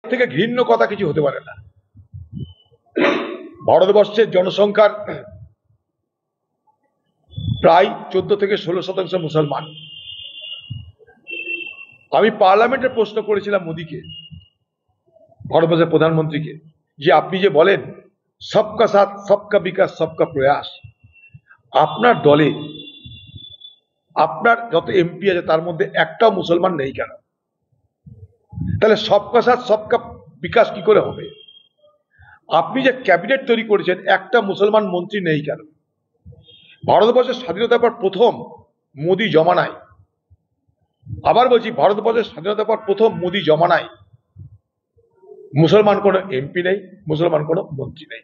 থেকে ঘৃণ্য কথা কিছু হতে পারে না। ভারতবর্ষের জনসংখ্যার প্রায় 14 থেকে 16% মুসলমান। আমি পার্লামেন্টে প্রশ্ন করেছিলাম মোদীকে, ভারতবর্ষের প্রধানমন্ত্রীকে, যে আপনি যে বলেন সবকা সাথ সবকা বিকাশ সবকা প্রয়াস, আপনার দলে আপনার যত এমপি আছে তার মধ্যে একটাও মুসলমান নেই কেন? তাহলে সবকা সাথ সবকা বিকাশ কি করে হবে? আপনি যে ক্যাবিনেট তৈরি করেছেন একটা মুসলমান মন্ত্রী নেই কেন? ভারতবর্ষের স্বাধীনতার পর প্রথম মোদী জমানায়, আবার বলছি ভারতবর্ষের স্বাধীনতার পর প্রথম মোদী জমানায় মুসলমান কোনো এমপি নেই, মুসলমান কোনো মন্ত্রী নেই।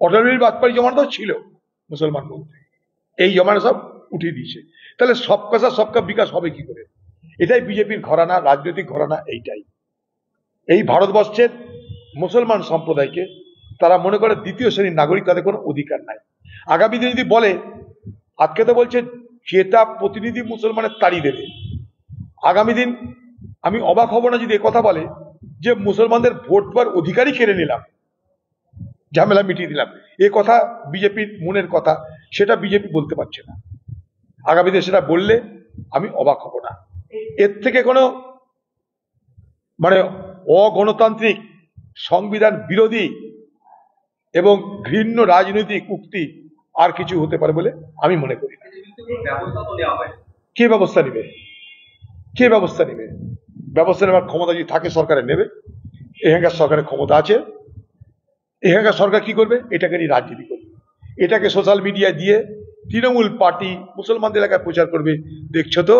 অটল বিহারী বাজপেয়ী জমানাতেও ছিল মুসলমান মন্ত্রী, এই জমানা সব উঠিয়ে দিয়েছে। তাহলে সবকা সাথ সবকা বিকাশ হবে কি করে? এটাই বিজেপির ঘরানা, রাজনৈতিক ঘরানা এইটাই। এই ভারতবর্ষের মুসলমান সম্প্রদায়কে তারা মনে করে দ্বিতীয় শ্রেণীর নাগরিক, তাদের কোনো অধিকার নাই। আগামী দিনে যদি বলে, আজকে তো বলছে যেটা প্রতিনিধি মুসলমানের তাড়িয়ে দেবে, আগামী দিন আমি অবাক হব না যদি কথা বলে যে মুসলমানদের ভোট দেওয়ার অধিকারই কেড়ে নিলাম, ঝামেলা মিটিয়ে দিলাম। এ কথা বিজেপির মনের কথা, সেটা বিজেপি বলতে পারছে না। আগামী দিনে সেটা বললে আমি অবাক হব না। এর থেকে কোনো মানে অগণতান্ত্রিক, সংবিধান বিরোধী এবং ঘৃণ্য রাজনৈতিক উক্তি আর কিছু হতে পারে বলে আমি মনে করি না। কে ব্যবস্থা নেবে? কে ব্যবস্থা নেবে? ব্যবস্থা নেওয়ার ক্ষমতা যদি থাকে সরকারের নেবে। এখানকার সরকারের ক্ষমতা আছে। এখানকার সরকার কি করবে? এটাকে নিয়ে রাজনীতি করবে, এটাকে সোশ্যাল মিডিয়া দিয়ে তৃণমূল পার্টি মুসলমানদের এলাকায় প্রচার করবে, দেখছো তো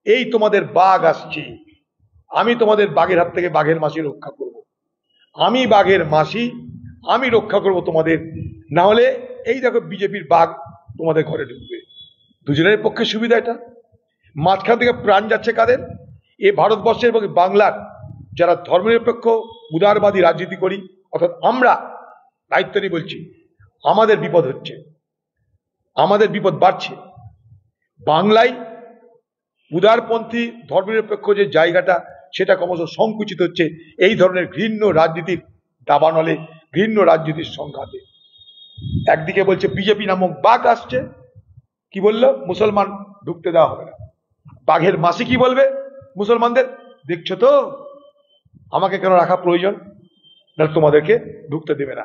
এই তোমাদের বাঘ আসছে, আমি তোমাদের বাঘের হাত থেকে বাঘের মাসি রক্ষা করব, আমি বাঘের মাসি, আমি রক্ষা করব তোমাদের, না হলে এই দেখো বিজেপির বাঘ তোমাদের ঘরে ঢুকবে। দুজনের পক্ষে সুবিধা এটা। মাঝখান থেকে প্রাণ যাচ্ছে কাদের? এ ভারতবর্ষের এবং বাংলার যারা ধর্মনিরপেক্ষ উদারবাদী রাজনীতি করি, অর্থাৎ আমরা দায়িত্ব নিয়ে বলছি, আমাদের বিপদ হচ্ছে, আমাদের বিপদ বাড়ছে। বাংলায় উদারপন্থী ধর্মনিরপেক্ষ যে জায়গাটা, সেটা ক্রমশ সংকুচিত হচ্ছে এই ধরনের ঘৃণ্য রাজনীতির দাবানলে, ঘৃণ্য রাজনীতির সংঘাতে। একদিকে বলছে বিজেপি নামক বাঘ আসছে, কি বললো? মুসলমান ঢুকতে দেওয়া হবে না। বাঘের মাসি কি বলবে মুসলমানদের? দেখছো তো আমাকে কেন রাখা প্রয়োজন, না তোমাদেরকে ঢুকতে দেবে না।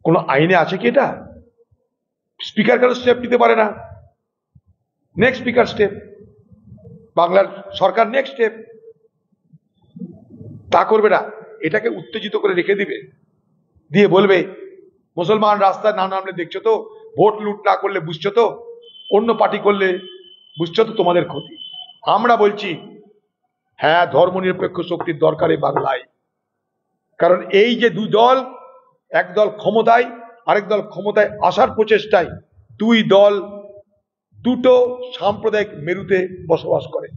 কোন আইনে আছে কি এটা? স্পিকার কেন স্টেপ নিতে পারে না? নেক্সট স্পিকার স্টেপ, বাংলার সরকার নেক্সট স্টেপ, তা করবে না। এটাকে উত্তেজিত করে রেখে দিবে, দিয়ে বলবে মুসলমান রাস্তায় না নামলে দেখছো তো, ভোট লুট না করলে বুঝছো তো, অন্য পার্টি করলে বুঝছো তো তোমাদের ক্ষতি। আমরা বলছি হ্যাঁ, ধর্মনিরপেক্ষ শক্তির দরকার এই বাংলায়। কারণ এই যে দুই দল, এক দল ক্ষমতায়, আরেক দল ক্ষমতায় আসার প্রচেষ্টায়, দুই দল দুটো সাম্প্রদায়িক মেরুতে বসবাস করে।